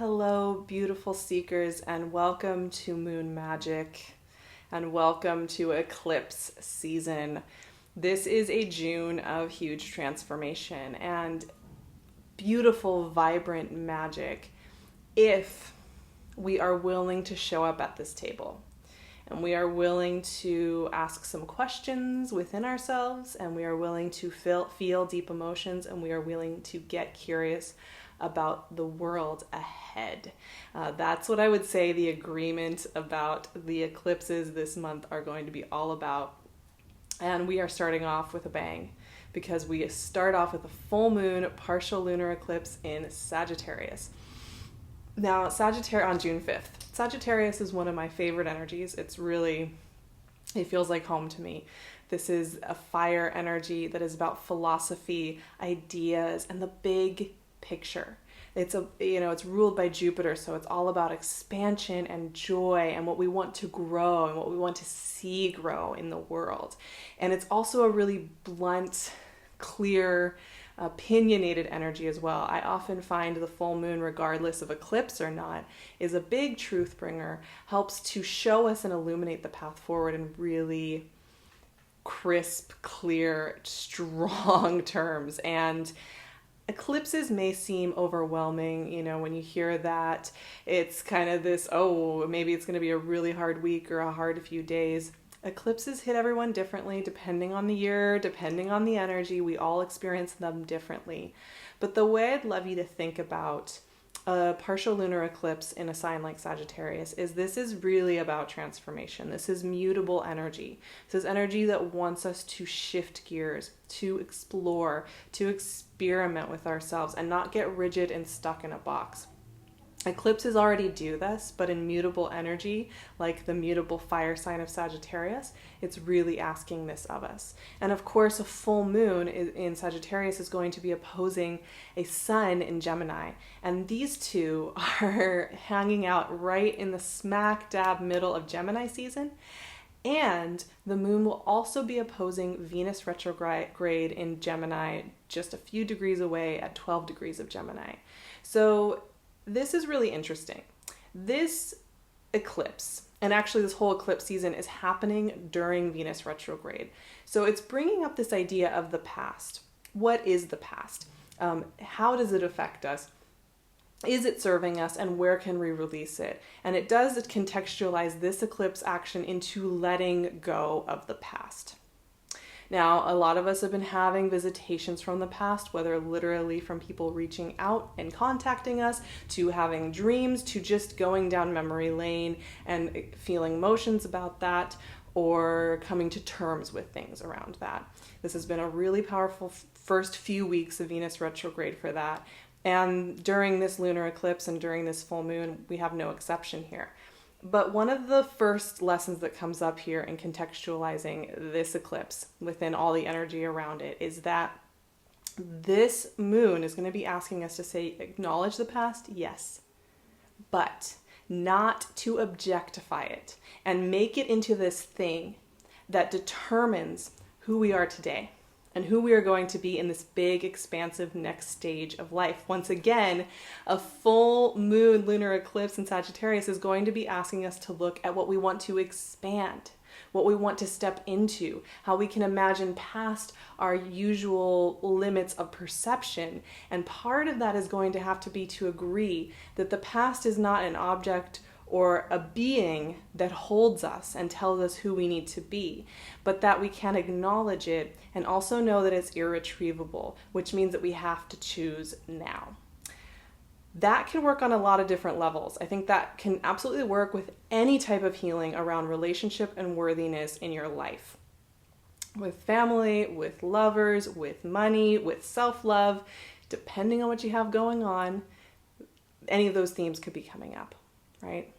Hello, beautiful seekers, and welcome to Moon Magic, and welcome to Eclipse season. This is a June of huge transformation and beautiful, vibrant magic if we are willing to show up at this table. And we are willing to ask some questions within ourselves, and we are willing to feel deep emotions, and we are willing to get curious about the world ahead. That's what I would say the agreement about the eclipses this month are going to be all about. And we are starting off with a bang because we start off with a full moon partial lunar eclipse in Sagittarius. Now, Sagittarius on June 5th. Sagittarius is one of my favorite energies. It feels like home to me. This is a fire energy that is about philosophy, ideas, and the big picture. It's ruled by Jupiter, so it's all about expansion and joy and what we want to grow and what we want to see grow in the world. And it's also a really blunt, clear, opinionated energy as well. I often find the full moon, regardless of eclipse or not, is a big truth bringer, helps to show us and illuminate the path forward in really crisp, clear, strong terms. And eclipses may seem overwhelming, when you hear that. It's kind of this, maybe it's going to be a really hard week or a hard few days. Eclipses hit everyone differently, depending on the year, depending on the energy. We all experience them differently. But the way I'd love you to think about a partial lunar eclipse in a sign like Sagittarius is this is really about transformation. This is mutable energy. This is energy that wants us to shift gears, to explore, to experiment with ourselves and not get rigid and stuck in a box. Eclipses already do this, but in mutable energy, like the mutable fire sign of Sagittarius, it's really asking this of us. And of course, a full moon in Sagittarius is going to be opposing a sun in Gemini. And these two are hanging out right in the smack dab middle of Gemini season. And the moon will also be opposing Venus retrograde in Gemini, just a few degrees away at 12 degrees of Gemini. So this is really interesting. This eclipse, and actually this whole eclipse season, is happening during Venus retrograde. So it's bringing up this idea of the past. What is the past? How does it affect us? Is it serving us, and where can we release it? And it does contextualize this eclipse action into letting go of the past. Now, a lot of us have been having visitations from the past, whether literally from people reaching out and contacting us, to having dreams, to just going down memory lane and feeling emotions about that, or coming to terms with things around that. This has been a really powerful first few weeks of Venus retrograde for that. And during this lunar eclipse and during this full moon, we have no exception here. But one of the first lessons that comes up here in contextualizing this eclipse within all the energy around it is that this moon is going to be asking us to say, acknowledge the past, yes, but not to objectify it and make it into this thing that determines who we are today and who we are going to be in this big, expansive next stage of life. Once again, a full moon lunar eclipse in Sagittarius is going to be asking us to look at what we want to expand, what we want to step into, how we can imagine past our usual limits of perception. And part of that is going to have to be to agree that the past is not an object or a being that holds us and tells us who we need to be, but that we can acknowledge it and also know that it's irretrievable, which means that we have to choose now. That can work on a lot of different levels. I think that can absolutely work with any type of healing around relationship and worthiness in your life. With family, with lovers, with money, with self-love, depending on what you have going on, any of those themes could be coming up, right?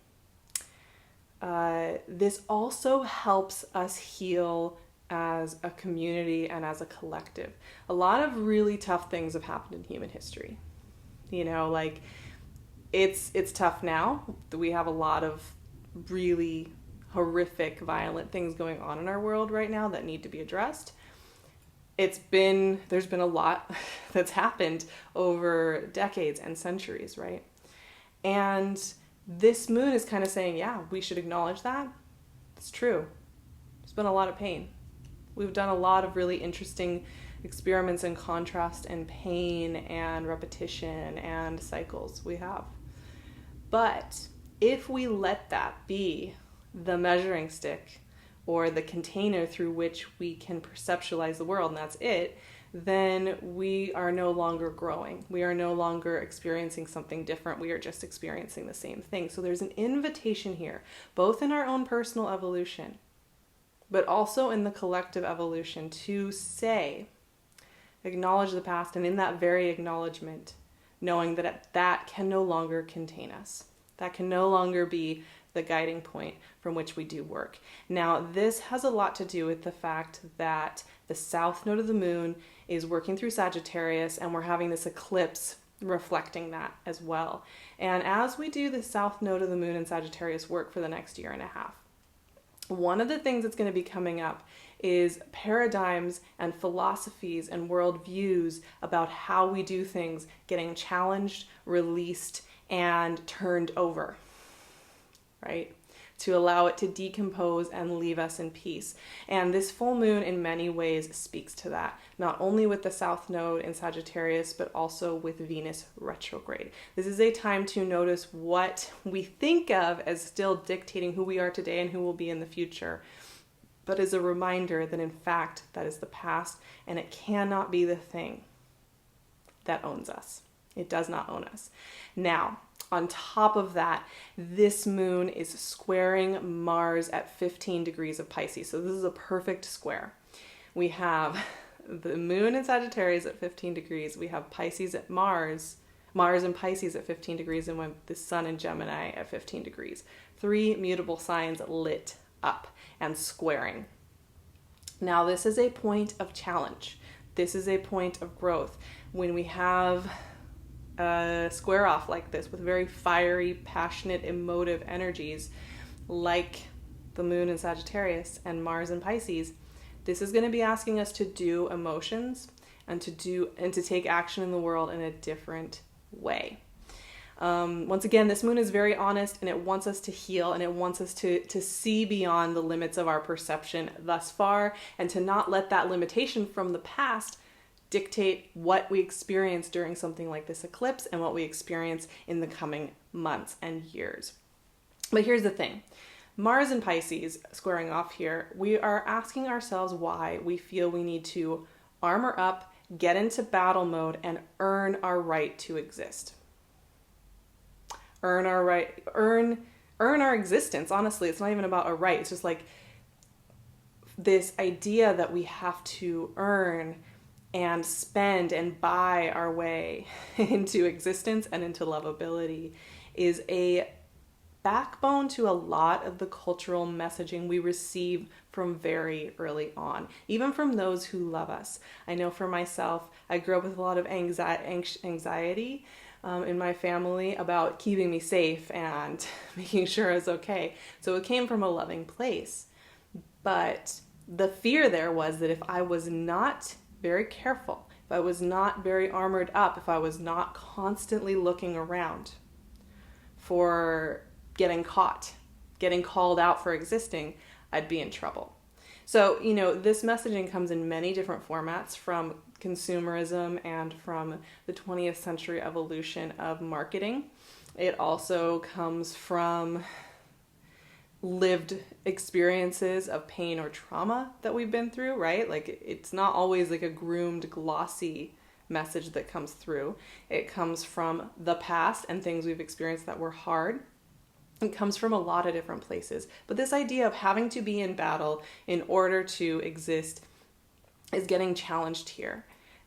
This also helps us heal as a community and as a collective. A lot of really tough things have happened in human history. It's tough now. We have a lot of really horrific, violent things going on in our world right now that need to be addressed. there's been a lot that's happened over decades and centuries, right? And this moon is kind of saying, yeah, we should acknowledge that. It's true. There's been a lot of pain. We've done a lot of really interesting experiments in contrast and pain and repetition and cycles. We have. But if we let that be the measuring stick or the container through which we can perceptualize the world, and that's it, then we are no longer growing. We are no longer experiencing something different. We are just experiencing the same thing. So there's an invitation here, both in our own personal evolution, but also in the collective evolution, to say, acknowledge the past, and in that very acknowledgement, knowing that that can no longer contain us. That can no longer be the guiding point from which we do work. Now, this has a lot to do with the fact that the south node of the moon is working through Sagittarius, and we're having this eclipse reflecting that as well. And as we do the south node of the moon in Sagittarius work for the next year and a half, one of the things that's going to be coming up is paradigms and philosophies and worldviews about how we do things getting challenged, released, and turned over, right? To allow it to decompose and leave us in peace. And this full moon in many ways speaks to that, not only with the south node in Sagittarius, but also with Venus retrograde. This is a time to notice what we think of as still dictating who we are today and who we'll be in the future, but as a reminder that in fact that is the past, and it cannot be the thing that owns us. It does not own us. Now, on top of that, this moon is squaring Mars at 15 degrees of Pisces. So this is a perfect square. We have the moon in Sagittarius at 15 degrees. We have Pisces at Mars and Pisces at 15 degrees, and the sun in Gemini at 15 degrees. 3 mutable signs lit up and squaring. Now, this is a point of challenge. This is a point of growth. When we have a square off like this with very fiery, passionate, emotive energies like the moon in Sagittarius and Mars in Pisces, this is going to be asking us to do emotions and to take action in the world in a different way. Once again, this moon is very honest, and it wants us to heal, and it wants us to see beyond the limits of our perception thus far, and to not let that limitation from the past dictate what we experience during something like this eclipse and what we experience in the coming months and years. But here's the thing. Mars and Pisces squaring off here, we are asking ourselves why we feel we need to armor up, get into battle mode, and earn our right to exist. Earn our existence. Honestly, it's not even about a right. It's just like this idea that we have to earn and spend and buy our way into existence and into lovability is a backbone to a lot of the cultural messaging we receive from very early on, even from those who love us. I know for myself, I grew up with a lot of anxiety in my family about keeping me safe and making sure I was okay. So it came from a loving place. But the fear there was that if I was not very careful, if I was not very armored up, if I was not constantly looking around for getting caught, getting called out for existing, I'd be in trouble. So, this messaging comes in many different formats, from consumerism and from the 20th century evolution of marketing. It also comes from lived experiences of pain or trauma that we've been through, right? Like, it's not always like a groomed, glossy message that comes through. It comes from the past and things we've experienced that were hard. It comes from a lot of different places. But this idea of having to be in battle in order to exist is getting challenged here.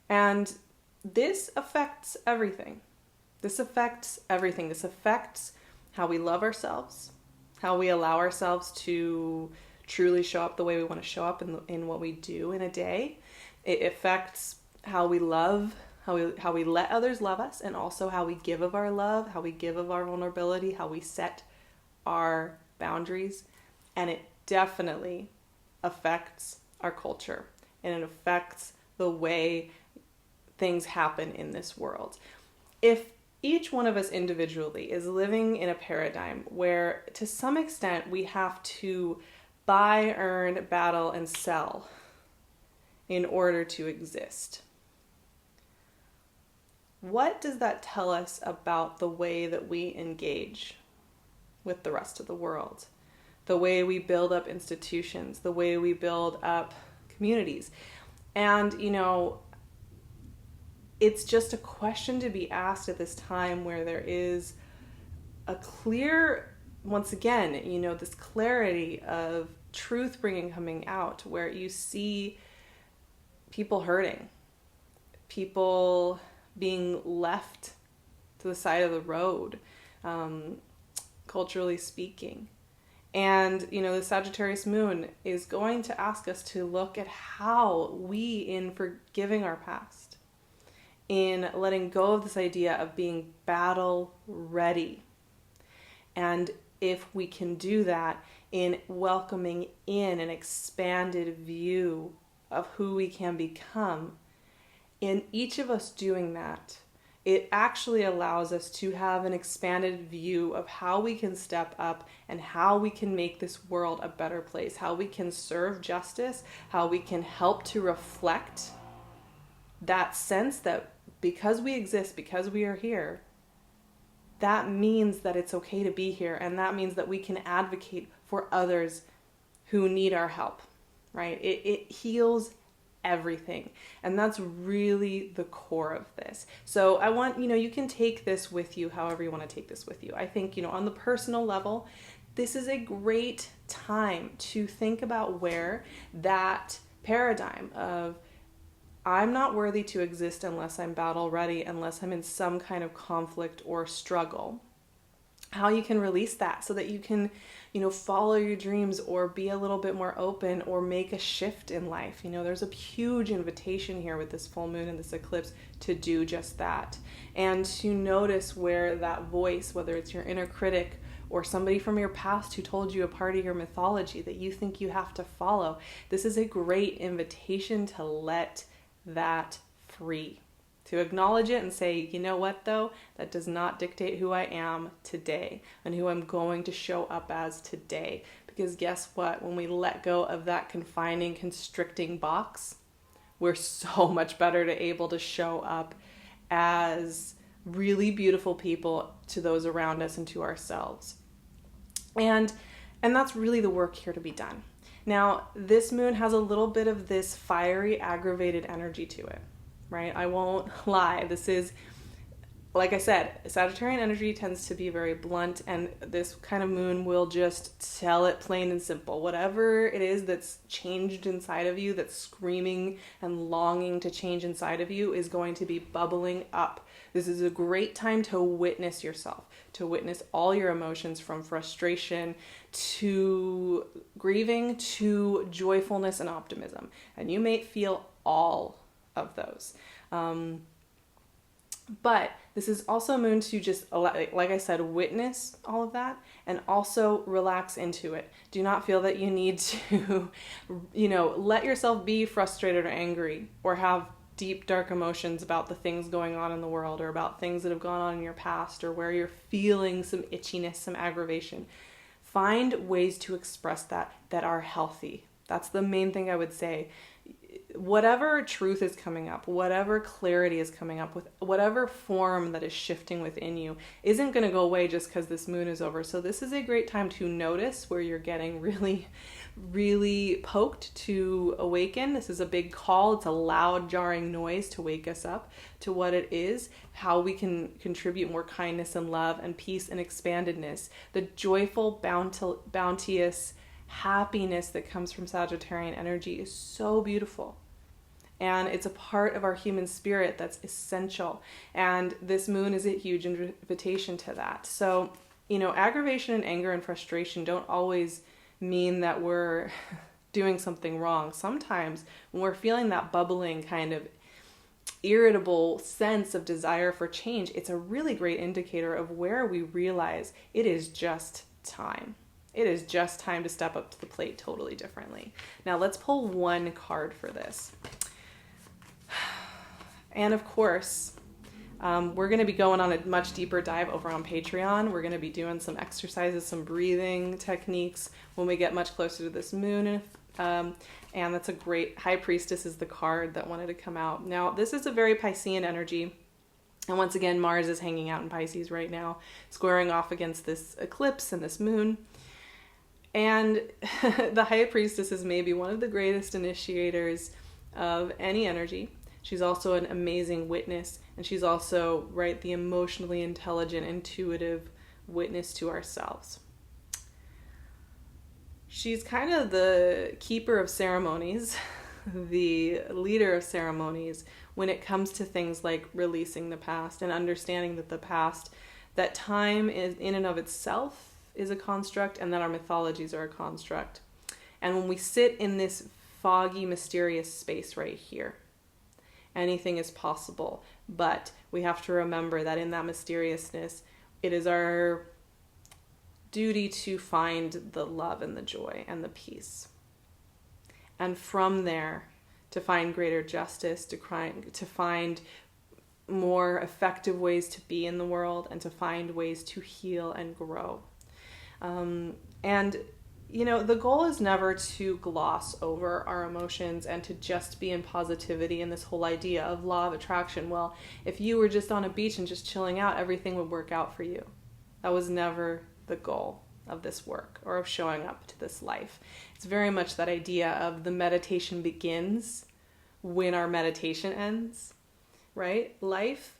And this affects everything. This affects everything. This affects how we love ourselves, how we allow ourselves to truly show up the way we want to show up in what we do in a day. It affects how we love, how we let others love us, and also how we give of our love, how we give of our vulnerability, how we set our boundaries. And it definitely affects our culture, and it affects the way things happen in this world. If each one of us individually is living in a paradigm where to some extent we have to buy, earn, battle, and sell in order to exist. What does that tell us about the way that we engage with the rest of the world? The way we build up institutions, the way we build up communities. And, it's just a question to be asked at this time where there is a clear, once again, this clarity of truth coming out, where you see people hurting, people being left to the side of the road, culturally speaking. And, the Sagittarius moon is going to ask us to look at how we, in forgiving our past, in letting go of this idea of being battle ready, and if we can do that in welcoming in an expanded view of who we can become, in each of us doing that, it actually allows us to have an expanded view of how we can step up and how we can make this world a better place, how we can serve justice, how we can help to reflect that sense that because we exist, because we are here, that means that it's okay to be here, and that means that we can advocate for others who need our help, right? It heals everything, and that's really the core of this. So I want, you can take this with you however you want to take this with you. I think, on the personal level, this is a great time to think about where that paradigm of I'm not worthy to exist unless I'm battle ready, unless I'm in some kind of conflict or struggle, how you can release that so that you can, follow your dreams or be a little bit more open or make a shift in life. There's a huge invitation here with this full moon and this eclipse to do just that. And to notice where that voice, whether it's your inner critic or somebody from your past who told you a part of your mythology that you think you have to follow, this is a great invitation to let that free, to acknowledge it and say, you know what though, that does not dictate who I am today and who I'm going to show up as today. Because guess what, when we let go of that confining, constricting box, we're so much better to able to show up as really beautiful people to those around us and to ourselves. And that's really the work here to be done. Now, this moon has a little bit of this fiery, aggravated energy to it, right? I won't lie. This is, like I said, Sagittarian energy tends to be very blunt, and this kind of moon will just tell it plain and simple. Whatever it is that's changed inside of you, that's screaming and longing to change inside of you, is going to be bubbling up. This is a great time to witness yourself, to witness all your emotions, from frustration to grieving to joyfulness and optimism. And you may feel all of those. But this is also a moon to just, like I said, witness all of that and also relax into it. Do not feel that you need to, let yourself be frustrated or angry or have deep, dark emotions about the things going on in the world or about things that have gone on in your past or where you're feeling some itchiness, some aggravation. Find ways to express that are healthy. That's the main thing I would say. Whatever truth is coming up, whatever clarity is coming up, with whatever form that is shifting within you, isn't going to go away just because this moon is over. So this is a great time to notice where you're getting really, really poked, to awaken. This is a big call. It's a loud, jarring noise to wake us up to what it is, how we can contribute more kindness and love and peace and expandedness. The joyful, bounteous happiness that comes from Sagittarian energy is so beautiful. And it's a part of our human spirit that's essential. And this moon is a huge invitation to that. So, aggravation and anger and frustration don't always mean that we're doing something wrong. Sometimes when we're feeling that bubbling kind of irritable sense of desire for change, it's a really great indicator of where we realize it is just time. It is just time to step up to the plate totally differently. Now let's pull one card for this. And of course, We're going to be going on a much deeper dive over on Patreon. We're going to be doing some exercises, some breathing techniques when we get much closer to this moon. And that's a great, High Priestess is the card that wanted to come out. Now, this is a very Piscean energy. And once again, Mars is hanging out in Pisces right now, squaring off against this eclipse and this moon. And the High Priestess is maybe one of the greatest initiators of any energy. She's also an amazing witness, and she's also, right, the emotionally intelligent, intuitive witness to ourselves. She's kind of the keeper of ceremonies, the leader of ceremonies when it comes to things like releasing the past and understanding that the past, that time is in and of itself is a construct, and that our mythologies are a construct. And when we sit in this foggy, mysterious space right here, anything is possible. But we have to remember that in that mysteriousness, it is our duty to find the love and the joy and the peace. And from there, to find greater justice, to find more effective ways to be in the world, and to find ways to heal and grow. And, you know, the goal is never to gloss over our emotions and to just be in positivity and this whole idea of law of attraction. Well, if you were just on a beach and just chilling out, everything would work out for you. That was never the goal of this work or of showing up to this life. It's very much that idea of the meditation begins when our meditation ends, right? Life,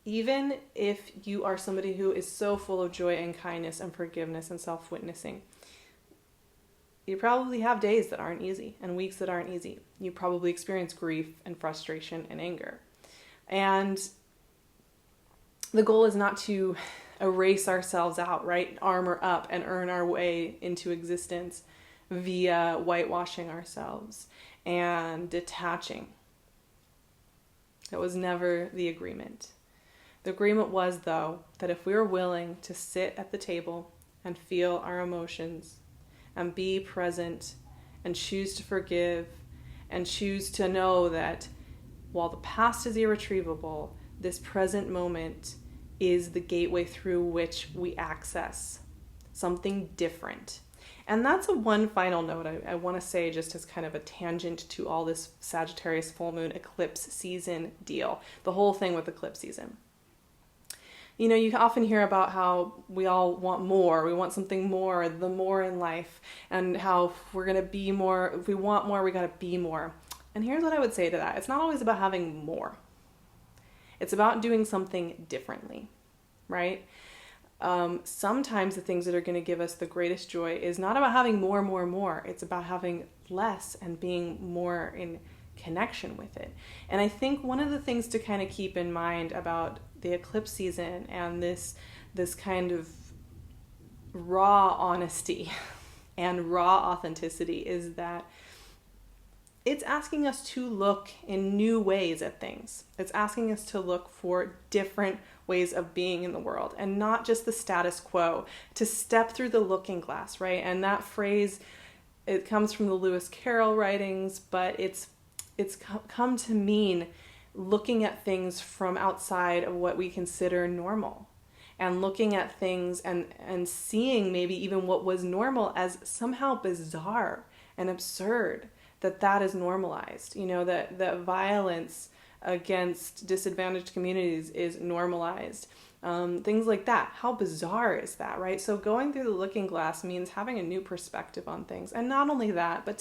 even if you are somebody who is so full of joy and kindness and forgiveness and self-witnessing, you probably have days that aren't easy and weeks that aren't easy. You probably experience grief and frustration and anger. And the goal is not to erase ourselves out, right? Armor up and earn our way into existence via whitewashing ourselves and detaching. That was never the agreement. The agreement was, though, that if we were willing to sit at the table and feel our emotions and be present and choose to forgive and choose to know that while the past is irretrievable, this present moment is the gateway through which we access something different. And that's one final note I want to say, just as kind of a tangent to all this Sagittarius full moon eclipse season deal, the whole thing with eclipse season. You know, you often hear about how we all want more. We want something more, the more in life, and how if we're going to be more, if we want more, we got to be more. And here's what I would say to that. It's not always about having more. It's about doing something differently, right? Sometimes the things that are going to give us the greatest joy is not about having more. It's about having less and being more in connection with it. And I think one of the things to kind of keep in mind about the eclipse season and this kind of raw honesty and raw authenticity is that it's asking us to look in new ways at things. It's asking us to look for different ways of being in the world and not just the status quo, to step through the looking glass, right? And that phrase, it comes from the Lewis Carroll writings, but it's come to mean looking at things from outside of what we consider normal and looking at things and seeing maybe even what was normal as somehow bizarre and absurd, that is normalized. You know, that violence against disadvantaged communities is normalized. Things like that. How bizarre is that, right? So going through the looking glass means having a new perspective on things. And not only that, but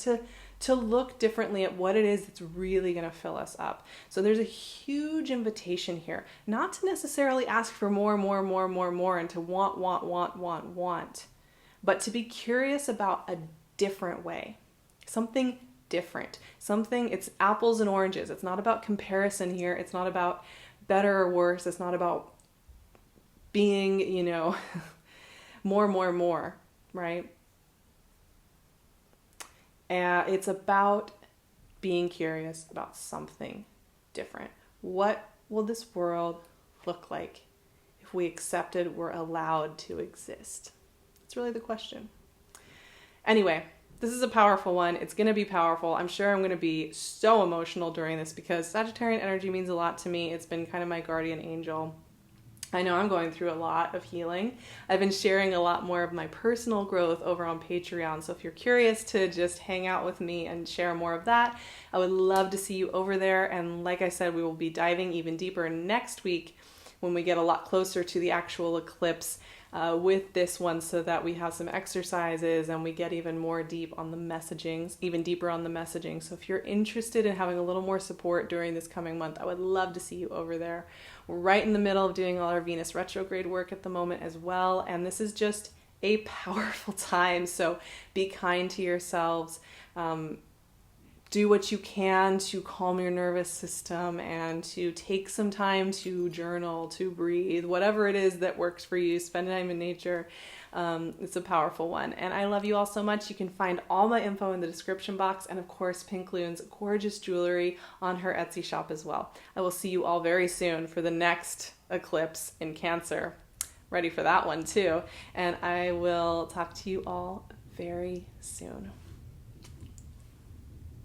to look differently at what it is that's really going to fill us up. So there's a huge invitation here, not to necessarily ask for more, and to want, but to be curious about a different way, something different, it's apples and oranges. It's not about comparison here. It's not about better or worse. It's not about being, you know, more, right? And it's about being curious about something different. What will this world look like if we accepted we're allowed to exist? It's really the question. Anyway, this is a powerful one. It's going to be powerful. I'm sure I'm going to be so emotional during this because Sagittarian energy means a lot to me. It's been kind of my guardian angel. I know I'm going through a lot of healing. I've been sharing a lot more of my personal growth over on Patreon. So if you're curious to just hang out with me and share more of that, I would love to see you over there. And like I said, we will be diving even deeper next week when we get a lot closer to the actual eclipse with this one, so that we have some exercises and we get even more deep on the messaging, even deeper on the messaging. So if you're interested in having a little more support during this coming month, I would love to see you over there. We're right in the middle of doing all our Venus retrograde work at the moment as well. And this is just a powerful time. So be kind to yourselves. Do what you can to calm your nervous system and to take some time to journal, to breathe, whatever it is that works for you. Spend time in nature. It's a powerful one. And I love you all so much. You can find all my info in the description box, and of course PinkLune's gorgeous jewelry on her Etsy shop as well. I will see you all very soon for the next eclipse in Cancer. Ready for that one too. And I will talk to you all very soon.